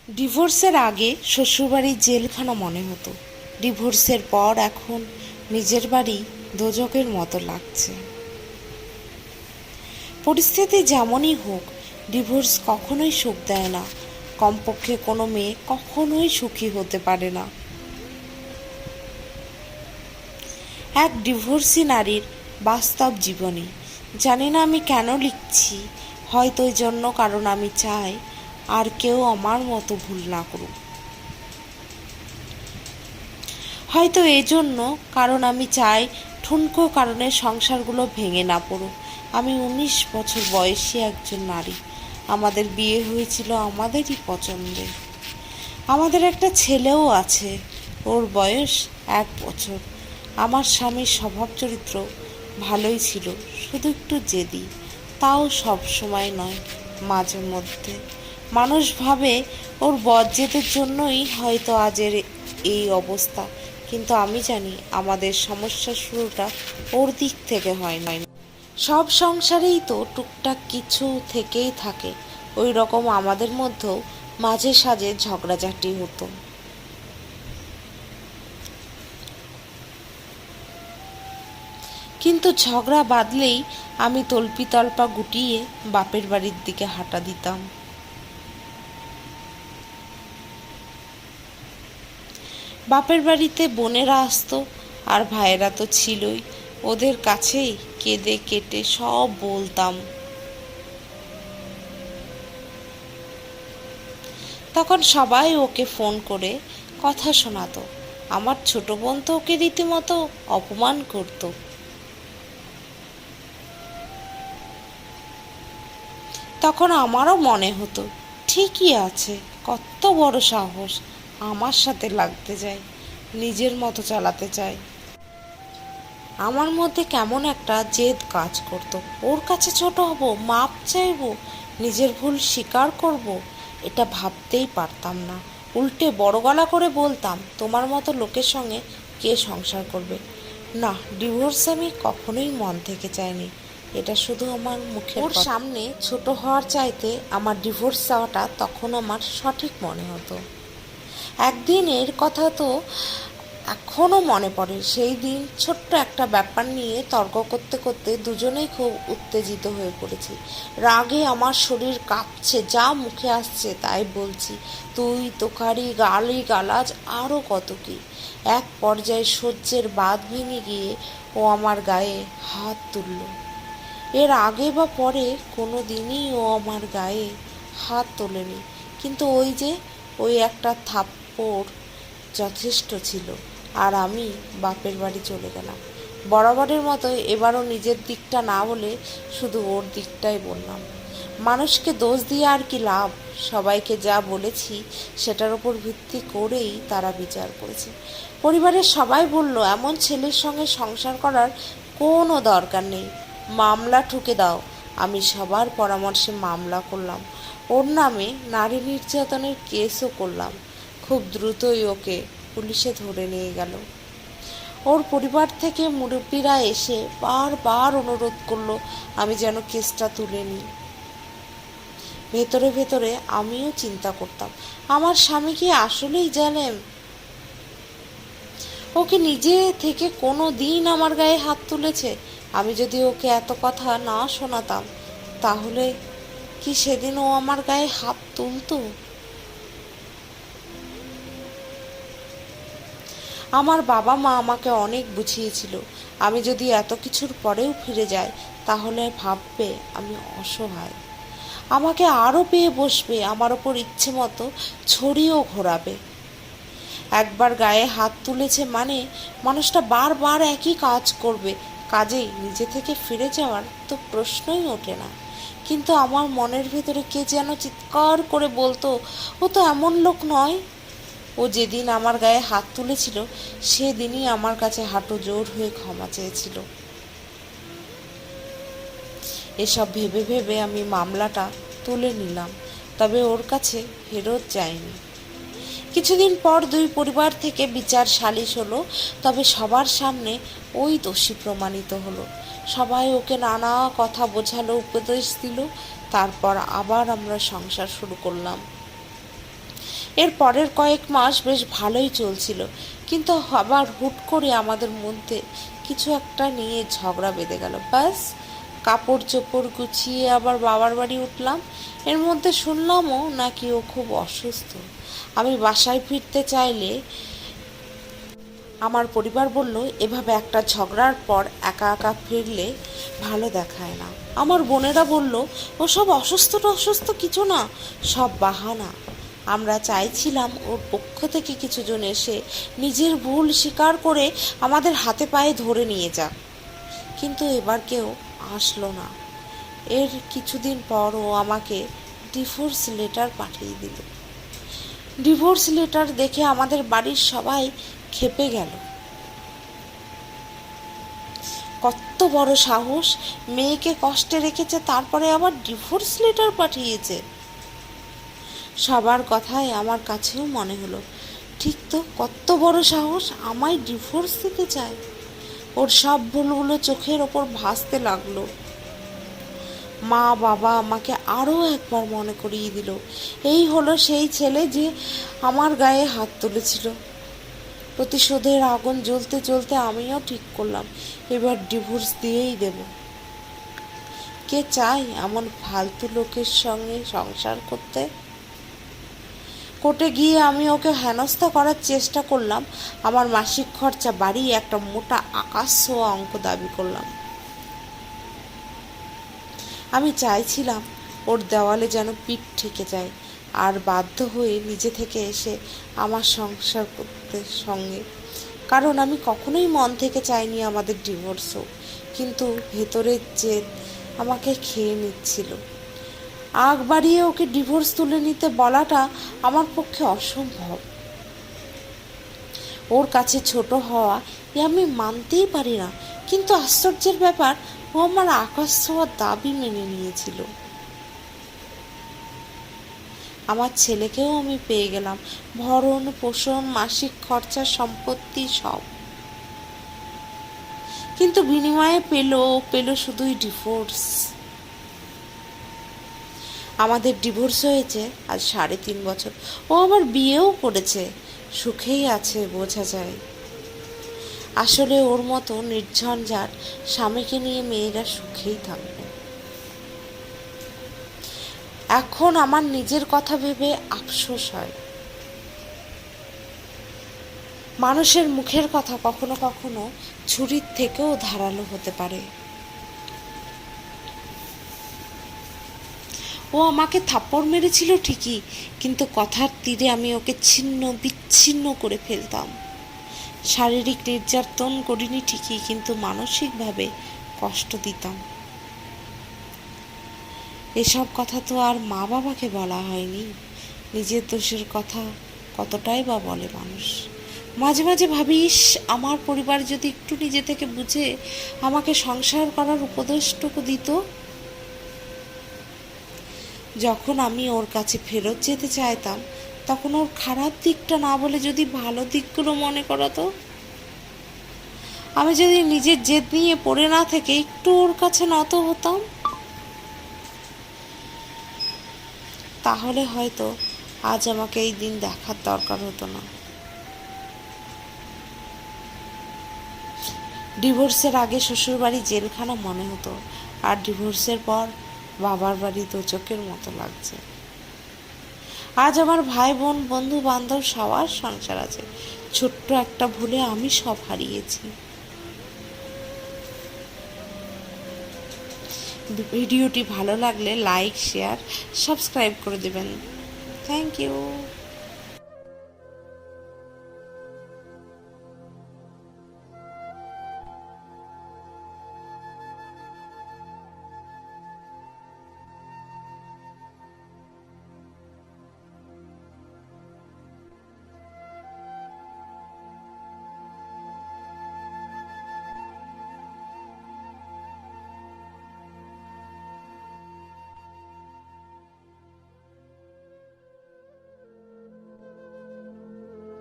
ডিভোর্সের আগে শ্বশুরবাড়ির জেলখানা মনে হতো, ডিভোর্সের পর এখন নিজের বাড়ি দোজখের মতো লাগছে। পরিস্থিতি যেমনই হোক, ডিভোর্স কখনোই সুখ দেয় না। কমপক্ষে কোনো মেয়ে কখনোই সুখী হতে পারে না। এক ডিভোর্সি নারীর বাস্তব জীবনী। জানি না আমি কেন লিখছি, হয়তো এই জন্য কারণ আমি চাই আর কেউ আমার মতো ভুল না করুক। হয়তো এই জন্য কারণ আমি চাই ঠুনকো কারণে সংসারগুলো ভেঙে না পড়ুক। আমি 19 বছর বয়সী একজন নারী। আমাদের বিয়ে হয়েছিল আমাদেরই পছন্দে। আমাদের একটা ছেলেও আছে, ওর বয়স 1 বছর। আমার স্বামীর স্বভাব চরিত্র ভালোই ছিল, শুধু একটু জেদি। তাও সব সময় নয়, মাঝে মধ্যে। মানুষ ভাবে ওর বজ্জেদের জন্যই হয়তো আজের এই অবস্থা, কিন্তু আমি জানি আমাদের সমস্যার শুরুটা ওর দিক থেকে হয় না। সব সংসারেই তো টুকটাক কিছু থেকেই থাকে, ওই রকম আমাদের মধ্যেও মাঝে সাঝে ঝগড়াঝাটি হতো। কিন্তু ঝগড়া বাঁধলেই আমি তল্পি তল্পা গুটিয়ে বাপের বাড়ির দিকে হাঁটা দিতাম। বাপের বাড়িতে বোনেরা আসতো আর ভাইয়েরা তো ছিলই, ওদের কাছেই কেঁদে কেটে সব বলতাম। তখন সবাই ওকে ফোন করে কথা শোনাতো। আমার ছোট বোন তো ওকে রীতিমতো অপমান করত। তখন আমারও মনে হতো, ঠিকই আছে, কত বড় সাহস, আমার সাথে লাগতে যায়, নিজের মতো চালাতে চায়। আমার মধ্যে কেমন একটা জেদ কাজ করত। ওর কাছে ছোট হব, মাপ চাইব, নিজের ভুল স্বীকার করব, এটা ভাবতেই পারতাম না। উল্টে বড় গলা করে বলতাম, তোমার মতো লোকের সঙ্গে কে সংসার করবে। না, ডিভোর্স আমি কখনোই মন থেকে চাইনি, এটা শুধু আমার মুখের কথা। ওর সামনে ছোট হওয়ার চাইতে আমার ডিভোর্স চাওয়াটা তখন আমার সঠিক মনে হতো। একদিনের কথা তো এখনও মনে পড়ে। সেই দিন ছোট্ট একটা ব্যাপার নিয়ে তর্ক করতে করতে দুজনেই খুব উত্তেজিত হয়ে পড়েছি। রাগে আমার শরীর কাঁপছে, যা মুখে আসছে তাই বলছি, তুই তোকারি গালি গালাজ আরও কত কী। এক পর্যায়ে সহ্যের বাঁধ ভেঙে গিয়ে ও আমার গায়ে হাত তুলল। এর আগে বা পরে কোনো দিনই ও আমার গায়ে হাত তোলেনি, কিন্তু ওই একটা থাপ্পড় যথেষ্ট ছিল। আর আমি বাপের বাড়ি চলে গেলাম। বরাবরের মতো এবারও নিজের দিকটা না বলে শুধু ওর দিকটাই বললাম। মানুষকে দোষ দিয়ে আর কি লাভ? সবাইকে যা বলেছি সেটার উপর ভিত্তি করেই তারা বিচার করেছে। পরিবারের সবাই বলল, এমন ছেলের সঙ্গে সংসার করার কোনো দরকার নেই, মামলা ঠুকে দাও। আমি সবার পরামর্শে মামলা করলাম, ওর নামে নারী নির্যাতনের কেসও করলাম। খুব দ্রুতই ওকে পুলিশে ধরে নিয়ে গেল। ওর পরিবার থেকে মুরব্বীরা এসে বারবার অনুরোধ করলো আমি যেন কেসটা তুলে নিই। ভেতরে ভেতরে আমিও চিন্তা করতাম, আমার স্বামী কি আসলেই জালেম? ওকে নিজে থেকে কোনো দিন আমার গায়ে হাত তুলেছে? আমি যদি ওকে এত কথা না শোনাতাম, তাহলে কি সেদিন ও আমার গায়ে হাত তুলতো? আমার বাবা মা আমাকে অনেক বুঝিয়েছিল, আমি যদি এত কিছুর পরেও ফিরে যাই তাহলে ভাববে আমি অসহায়, আমাকে আরও পেয়ে বসবে, আমার ওপর ইচ্ছে মতো ছড়িও ঘোরাবে। একবার গায়ে হাত তুলেছে মানে মানুষটা বারবার একই কাজ করবে, কাজেই নিজে থেকে ফিরে যাওয়ার তো প্রশ্নই ওঠে না। কিন্তু আমার মনের ভেতরে কে যেন চিৎকার করে বলতো, ও তো এমন লোক নয়। ও যেদিন আমার গায়ে হাত তুলেছিল সেদিনই আমার কাছে হাঁটু জোর হয়ে ক্ষমা চেয়েছিল। এসব ভেবে ভেবে আমি মামলাটা তুলে নিলাম, তবে ওর কাছে ফেরত যায়নি। কিছুদিন পর দুই পরিবার থেকে বিচার সালিশ হলো, তবে সবার সামনে ওই দোষী প্রমাণিত হলো। সবাই ওকে নানা কথা বোঝালো, উপদেশ দিল, তারপর আবার আমরা সংসার শুরু করলাম। এর পরের কয়েক মাস বেশ ভালোই চলছিল, কিন্তু আবার হুট করে আমাদের মধ্যে কিছু একটা নিয়ে ঝগড়া বেঁধে গেল। ব্যাস, কাপড় চোপড় গুছিয়ে আবার বাবার বাড়ি উঠলাম। এর মধ্যে শুনলামও নাকি ও খুব অসুস্থ। আমি বাসায় ফিরতে চাইলে আমার পরিবার বলল, এভাবে একটা ঝগড়ার পর একা একা ফিরলে ভালো দেখায় না। আমার বোনেরা বলল, ওসব অসুস্থ কিছু না, সব বাহানা। আমরা চাইছিলাম ওর পক্ষ থেকে কিছুজন এসে নিজের ভুল স্বীকার করে আমাদের হাতে পায়ে ধরে নিয়ে যাক, কিন্তু এবার কেউ আসলো না। এর কিছুদিন পর ও আমাকে ডিভোর্স লেটার পাঠিয়ে দিল। ডিভোর্স লেটার দেখে আমাদের বাড়ির সবাই ক্ষেপে গেল। কত বড় সাহস! মেয়েকে কষ্টে রেখেছে, তারপরে আবার ডিভোর্স লেটার পাঠিয়েছে। সবার কথাই আমার কাছেও মনে হলো, ঠিক তো, কত বড় সাহস, আমায় ডিভোর্স দিতে চায়। ওর সব ভুলগুলো চোখের ওপর ভাসতে লাগলো। মা বাবা আমাকে আরও একবার মনে করিয়ে দিল, এই হলো সেই ছেলে যে আমার গায়ে হাত তুলেছিল। প্রতিশোধের আগুন জ্বলতে জ্বলতে আমিও ঠিক করলাম, এবার ডিভোর্স দিয়েই দেব। কে চায় এমন ফালতু লোকের সঙ্গে সংসার করতে? কোর্টে গিয়ে আমি ওকে হেনস্থা করার চেষ্টা করলাম। আমার মাসিক খরচা বাড়িয়ে একটা মোটা আকাশ ছোঁয়া অঙ্ক দাবি করলাম। আমি চাইছিলাম ওর দেওয়ালে যেন পিঠ ঠেকে যায়, আর বাধ্য হয়ে নিজে থেকে এসে আমার সংসার করতে সঙ্গে। কারণ আমি কখনোই মন থেকে চাইনি আমাদের ডিভোর্স হোক, কিন্তু ভেতরের জেদ আমাকে খেয়ে নিচ্ছিল। আগ বাড়িয়ে ওকে ডিভোর্স তুলে নিতে বলাটা আমার পক্ষে অসম্ভব। ওর কাছে ছোট হওয়া এ আমি মানতেই পারি না, কিন্তু আশ্চর্যের ব্যাপার, ও আমার আকাশ ছোঁয়ার দাবি মেনে নিয়েছিল। আমার ছেলেকেও আমি পেয়ে গেলাম, ভরণ পোষণ, মাসিক খরচা, সম্পত্তি সব। কিন্তু বিনিময়ে পেল শুধুই ডিভোর্স। আমাদের ডিভোর্স হয়েছে আজ 3.5 বছর। ও আবার বিয়েও করেছে, সুখেই আছে বোঝা যায়। আসলে ওর মতো নির্ঝঞ্ঝাট স্বামীকে নিয়ে মেয়েরা সুখেই থাকবে। এখন আমার নিজের কথা ভেবে আফসোস হয়। মানুষের মুখের কথা কখনো কখনো ছুরির থেকেও ধারালো হতে পারে। ও আমাকে থাপ্পড় মেরেছিল ঠিকই, কিন্তু কথার তীরে আমি ওকে ছিন্ন বিচ্ছিন্ন করে ফেলতাম। শারীরিক নির্যাতন করিনি ঠিকই, কিন্তু মানসিকভাবে কষ্ট দিতাম। এসব কথা তো আর মা বাবাকে বলা হয়নি। নিজের দোষের কথা কতটাই বা বলে মানুষ। মাঝে মাঝে ভাবিস, আমার পরিবার যদি একটু নিজে থেকে বুঝে আমাকে সংসার করার উপদেশটুকু দিত। যখন আমি ওর কাছে ফেরত যেতে চাইতাম, তখন ওর খারাপ দিকটা না বলে যদি ভালো দিকগুলো মনে করাতো। আমি যদি নিজের জেদ নিয়ে পড়ে না থেকে একটু ওর কাছে নত হতাম, তাহলে হয়তো আজ আমাকে এই দিন দেখার দরকার হতো না। ডিভোর্সের আগে শ্বশুরবাড়ি জেলখানা মনে হতো, আর ডিভোর্সের পর বাবার বাড়ি দোচকের মতো লাগছে। আজ আমার ভাই বোন, বন্ধু বান্ধব সবার সংসার আছে। ছোট্ট একটা ভুলে আমি সব হারিয়েছি। ভিডিওটি ভালো লাগলে লাইক, শেয়ার, সাবস্ক্রাইব করে দেবেন। Thank you.